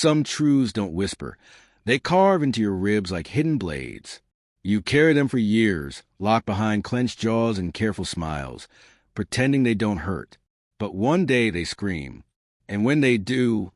Some truths don't whisper. They carve into your ribs like hidden blades. You carry them for years, locked behind clenched jaws and careful smiles, pretending they don't hurt. But one day they scream. And when they do,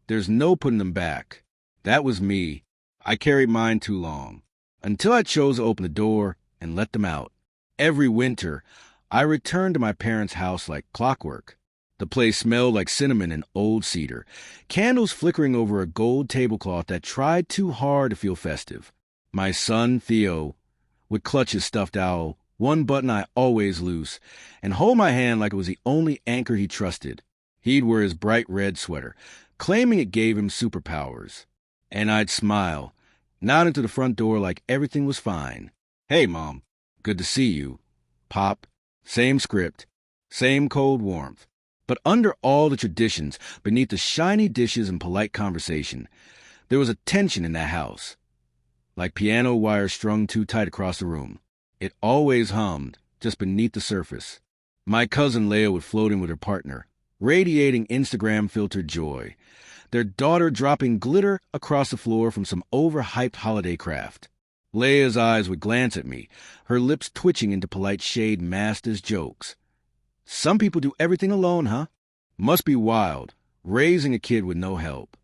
there's no putting them back. That was me. I carried mine too long, until I chose to open the door and let them out. Every winter, I returned to my parents' house like clockwork. The place smelled like cinnamon and old cedar, candles flickering over a gold tablecloth that tried too hard to feel festive. My son, Theo, would clutch his stuffed owl, one button I always loose, and hold my hand like it was the only anchor he trusted. He'd wear his bright red sweater, claiming it gave him superpowers. And I'd smile, nodding to the front door like everything was fine. "Hey, Mom. Good to see you." Pop. Same script. Same cold warmth. But under all the traditions, beneath the shiny dishes and polite conversation, there was a tension in that house. Like piano wires strung too tight across the room. It always hummed, just beneath the surface. My cousin Leia would float in with her partner, radiating Instagram-filtered joy, their daughter dropping glitter across the floor from some overhyped holiday craft. Leia's eyes would glance at me, her lips twitching into polite shade masked as jokes. Some people do everything alone, huh? Must be wild, raising a kid with no help.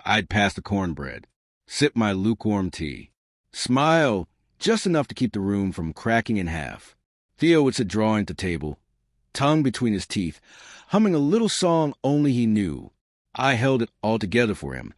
I'd pass the cornbread, sip my lukewarm tea, smile just enough to keep the room from cracking in half. Theo would sit drawing at the table, tongue between his teeth, humming a little song only he knew. I held it all together for him,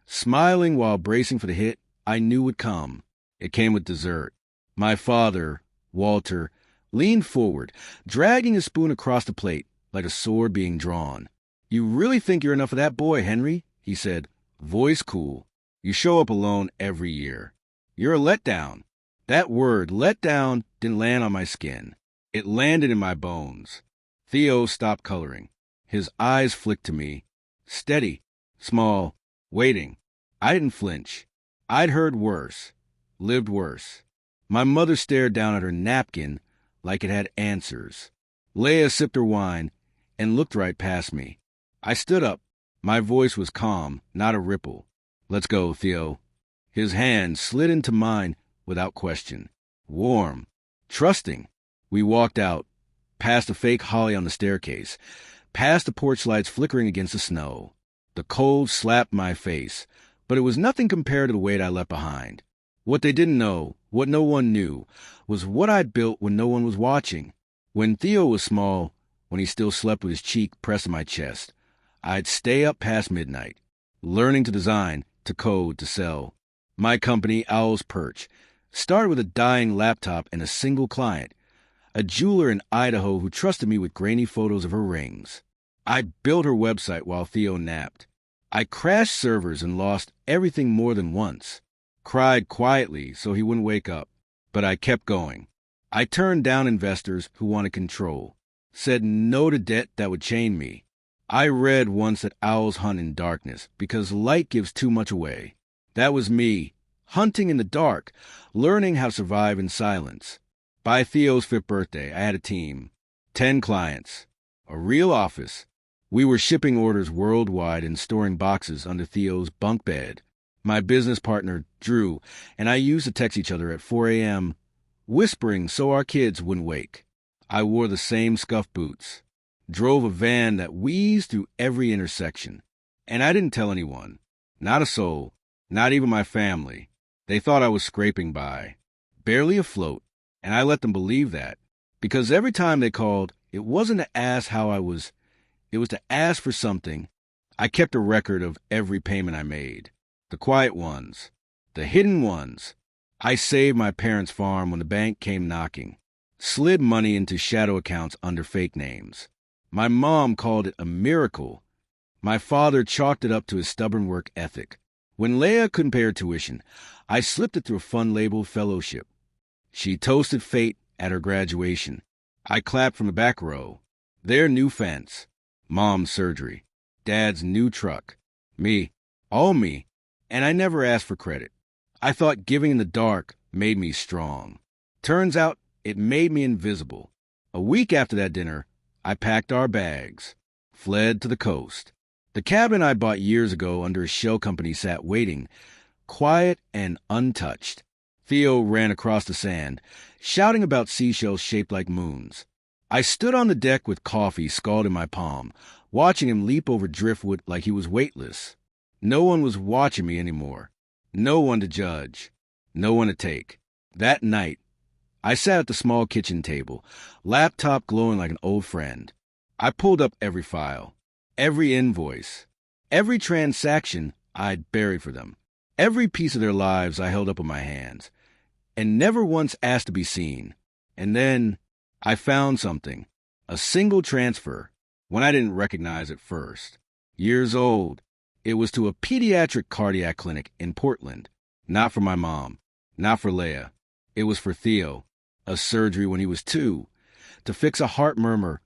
smiling while bracing for the hit I knew would come. It came with dessert. My father, Walter, leaned forward, dragging his spoon across the plate like a sword being drawn. "You really think you're enough of that boy, Henry?" he said, voice cool. "You show up alone every year. You're a letdown." That word, letdown, didn't land on my skin. It landed in my bones. Theo stopped coloring. His eyes flicked to me. Steady, small, waiting. I didn't flinch. I'd heard worse, lived worse. My mother stared down at her napkin like it had answers. Leia sipped her wine and looked right past me. I stood up. My voice was calm, not a ripple. "Let's go, Theo." His hand slid into mine without question. Warm, trusting. We walked out, past the fake holly on the staircase, past the porch lights flickering against the snow. The cold slapped my face, but it was nothing compared to the weight I left behind. What they didn't know, what no one knew, was what I'd built when no one was watching. When Theo was small, when he still slept with his cheek pressed to my chest, I'd stay up past midnight, learning to design, to code, to sell. My company, Owl's Perch, started with a dying laptop and a single client, a jeweler in Idaho who trusted me with grainy photos of her rings. I built her website while Theo napped. I crashed servers and lost everything more than once. Cried quietly so he wouldn't wake up, but I kept going. I turned down investors who wanted control, said no to debt that would chain me. I read once that owls hunt in darkness because light gives too much away. That was me, hunting in the dark, learning how to survive in silence. By Theo's 5th birthday, I had a team, 10 clients, a real office. We were shipping orders worldwide and storing boxes under Theo's bunk bed. My business partner, Drew, and I used to text each other at 4 a.m., whispering so our kids wouldn't wake. I wore the same scuffed boots, drove a van that wheezed through every intersection. And I didn't tell anyone, not a soul, not even my family. They thought I was scraping by, barely afloat, and I let them believe that. Because every time they called, it wasn't to ask how I was, it was to ask for something. I kept a record of every payment I made. The quiet ones, the hidden ones. I saved my parents' farm when the bank came knocking, slid money into shadow accounts under fake names. My mom called it a miracle. My father chalked it up to his stubborn work ethic. When Leia couldn't pay her tuition, I slipped it through a fund-labeled fellowship. She toasted fate at her graduation. I clapped from the back row. Their new fence, Mom's surgery, Dad's new truck, me, all me. And I never asked for credit. I thought giving in the dark made me strong. Turns out it made me invisible. A week after that dinner, I packed our bags, fled to the coast. The cabin I bought years ago under a shell company sat waiting, quiet and untouched. Theo ran across the sand, shouting about seashells shaped like moons. I stood on the deck with coffee scalded in my palm, watching him leap over driftwood like he was weightless. No one was watching me anymore. No one to judge. No one to take. That night, I sat at the small kitchen table, laptop glowing like an old friend. I pulled up every file, every invoice, every transaction I'd buried for them, every piece of their lives I held up in my hands, and never once asked to be seen. And then I found something, a single transfer, when I didn't recognize it first. Years old. It was to a pediatric cardiac clinic in Portland. Not for my mom, not for Leia. It was for Theo, a surgery when he was 2, to fix a heart murmur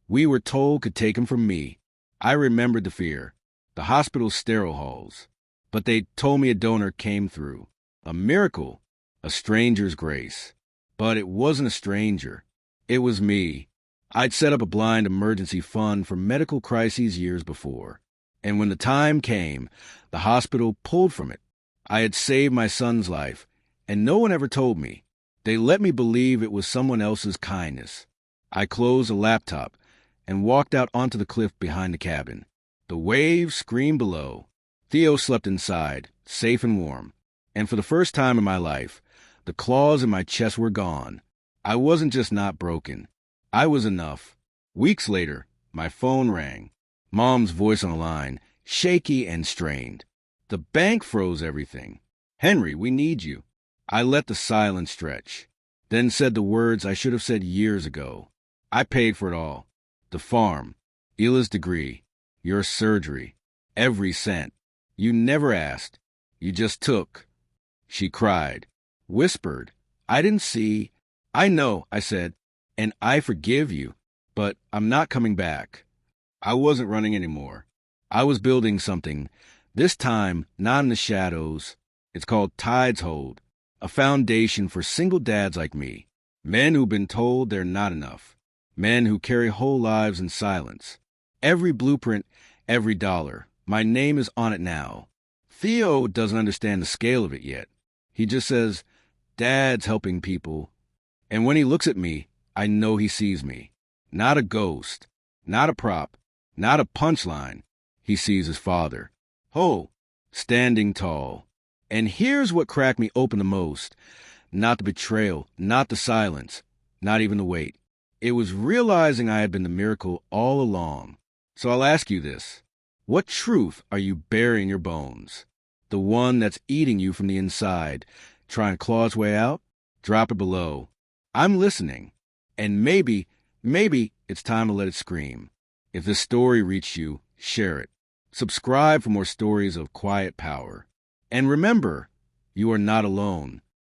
we were told could take him from me. I remembered the fear, the hospital's sterile halls. But they told me a donor came through. A miracle, a stranger's grace. But it wasn't a stranger. It was me. I'd set up a blind emergency fund for medical crises years before. And when the time came, the hospital pulled from it. I had saved my son's life, and no one ever told me. They let me believe it was someone else's kindness. I closed the laptop and walked out onto the cliff behind the cabin. The waves screamed below. Theo slept inside, safe and warm. And for the first time in my life, the claws in my chest were gone. I wasn't just not broken. I was enough. Weeks later, my phone rang. Mom's voice on the line, shaky and strained. The bank froze everything. "Henry, we need you." I let the silence stretch, then said the words I should have said years ago. I paid for it all. The farm, Ila's degree, your surgery, every cent. You never asked. You just took. She cried, whispered. I didn't see. I know, I said, and I forgive you, but I'm not coming back. I wasn't running anymore. I was building something, this time not in the shadows. It's called Tides Hold, a foundation for single dads like me, men who've been told they're not enough, men who carry whole lives in silence. Every blueprint, every dollar, my name is on it now. Theo doesn't understand the scale of it yet. He just says, "Dad's helping people." And when he looks at me, I know he sees me. Not a ghost, not a prop, not a punchline. He sees his father. Oh, standing tall. And here's what cracked me open the most. Not the betrayal, not the silence, not even the weight. It was realizing I had been the miracle all along. So I'll ask you this. What truth are you burying in your bones? The one that's eating you from the inside, trying to claw its way out? Drop it below. I'm listening. And maybe it's time to let it scream. If this story reached you, share it. Subscribe for more stories of quiet power. And remember, you are not alone.